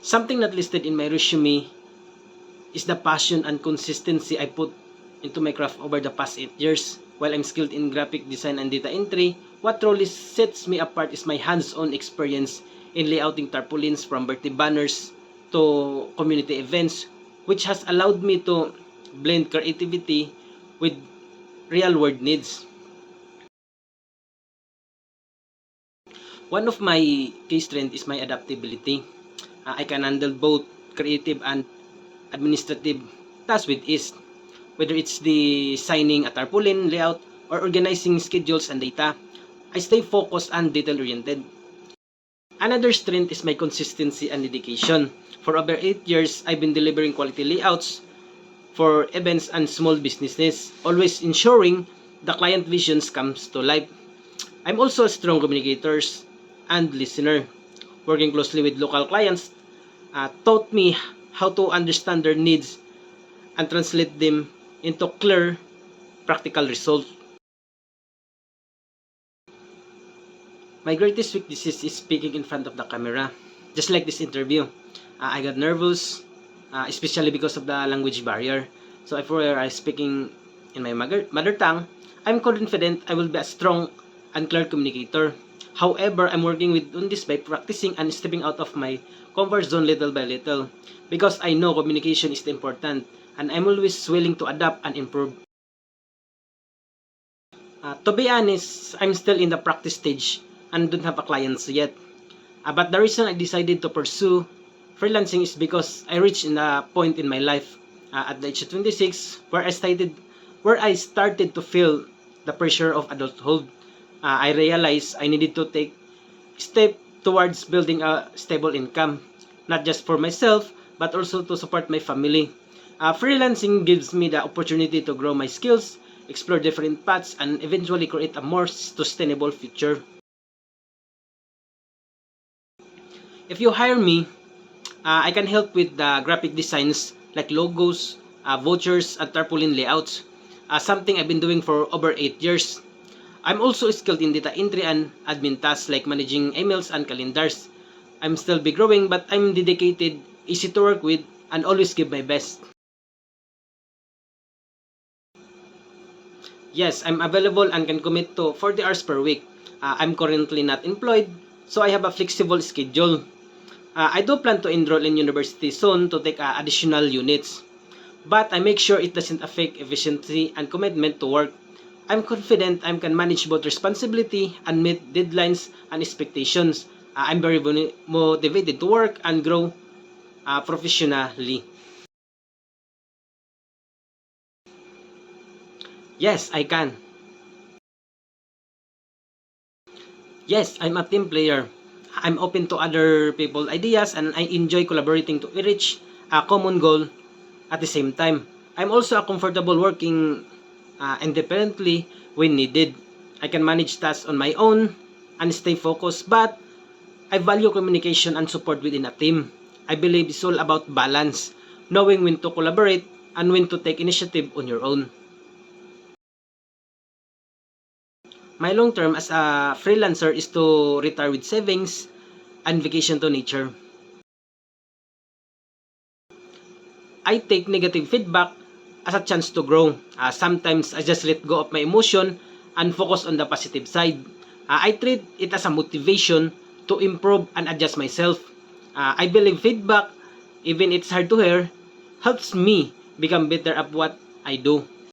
Something not listed in my resume is the passion and consistency I put into my craft over the past 8 years. While I'm skilled in graphic design and data entry, what truly sets me apart is my hands-on experience in layouting tarpaulins from birthday banners to community events, which has allowed me to blend creativity with real-world needs. One of my key strengths is my adaptability. I can handle both creative and administrative tasks with ease, whether it's designing a tarpaulin layout or organizing schedules and data. I stay focused and detail-oriented. Another strength is my consistency and dedication. For over 8 years, I've been delivering quality layouts for events and small businesses, always ensuring the client visions comes to life. I'm also a strong communicator and listener. Working closely with local clients taught me how to understand their needs and translate them into clear, practical results. My greatest weakness is speaking in front of the camera. Just like this interview, I got nervous, especially because of the language barrier. So if I speaking in my mother tongue, I'm confident I will be a strong and clear communicator. However, I'm working on this by practicing and stepping out of my comfort zone little by little, because I know communication is important and I'm always willing to adapt and improve. To be honest, I'm still in the practice stage and don't have a clients yet. But the reason I decided to pursue freelancing is because I reached in a point in my life at the age of 26 where I started to feel the pressure of adulthood. I realized I needed to take step towards building a stable income, not just for myself but also to support my family. Freelancing gives me the opportunity to grow my skills, explore different paths, and eventually create a more sustainable future. If you hire me, I can help with the graphic designs like logos, vouchers, and tarpaulin layouts, something I've been doing for over 8 years. I'm also skilled in data entry and admin tasks like managing emails and calendars. I'm still be growing, but I'm dedicated, easy to work with, and always give my best. Yes, I'm available and can commit to 40 hours per week. I'm currently not employed, so I have a flexible schedule. I do plan to enroll in university soon to take additional units, but I make sure it doesn't affect efficiency and commitment to work. I'm confident I can manage both responsibility and meet deadlines and expectations. I'm very motivated to work and grow professionally. Yes, I can. Yes, I'm a team player. I'm open to other people's ideas and I enjoy collaborating to reach a common goal at the same time. I'm also a comfortable working independently when needed. I can manage tasks on my own and stay focused, but I value communication and support within a team. I believe it's all about balance, knowing when to collaborate and when to take initiative on your own. My long term as a freelancer is to retire with savings and vacation to nature. I take negative feedback as a chance to grow. Sometimes I just let go of my emotion and focus on the positive side. I treat it as a motivation to improve and adjust myself. I believe feedback, even it's hard to hear, helps me become better at what I do.